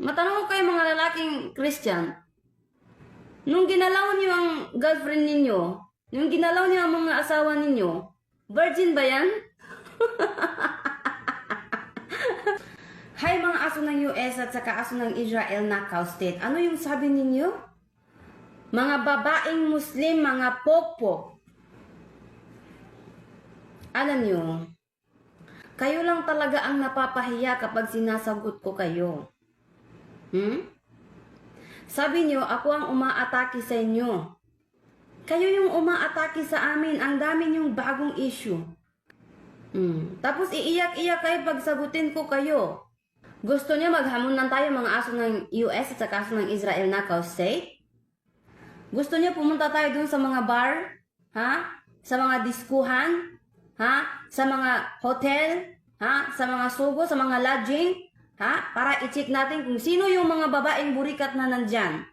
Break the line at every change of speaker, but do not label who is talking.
Matanong ko kayo mga lalaking Christian. Nung ginalaw niyo ang girlfriend ninyo, nung ginalaw niyo ang mga asawa ninyo, virgin ba yan? Hay mga aso ng US at saka aso ng Israel na cow state. Ano yung sabi ninyo? Mga babaeng Muslim, mga popo. Alam nyo, kayo lang talaga ang napapahiya kapag sinasagot ko kayo. Sabi nyo, ako ang umaatake sa inyo. Kayo yung umaatake sa amin. Ang dami nyong bagong issue. Tapos iiyak-iyak kayo pag sagutin ko kayo. Gusto niya maghamon lang tayo mga aso ng US at saka aso ng Israel na cow state? Gusto niya pumunta tayo dun sa mga bar? Ha? Sa mga diskuhan? Ha? Sa mga hotel? Ha? Sa mga sugo? Sa mga lodging? Ha? Para i-check natin kung sino yung mga babaeng burikat na nandyan.